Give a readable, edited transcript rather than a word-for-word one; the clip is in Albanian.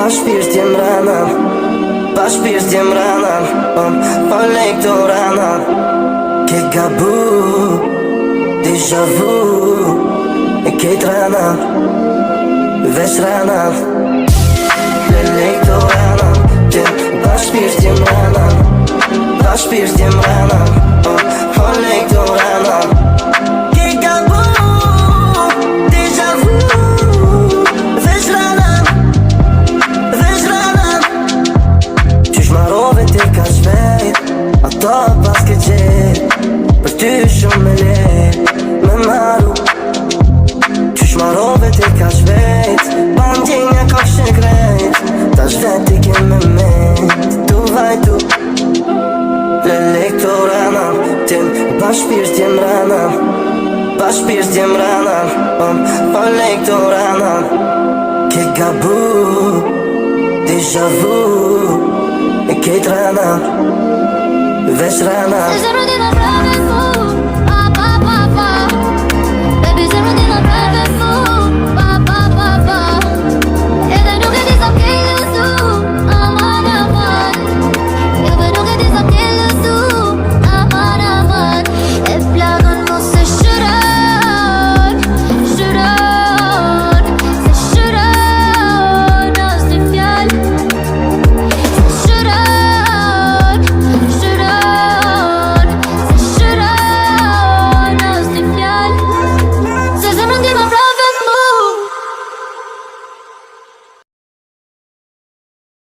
pa shpirt jem rana, pa shpirt jem rana, o lej këto rana. Ke gabu, déjà vu, e kejt rana, veç rana. Lej këto rana, pa shpirt jem rana, pa shpirt jem rana, o lej këto rana. Ke gabu, déjà vu, veç rana, veç rana. Qysh marrove ti ka shpejt, ato pas ke qet, për ty shumë me let, me maru. Qysh marrove ti ka shpejt, bandjenja ka shkrejt, tash veti ke me met, tu vajtu. Lej këto rana, tim pa shpirt jem rana, pa shpirt jem rana, o lej këto rana. Ke gabu, déjà vu, e kejt rana, veç rana.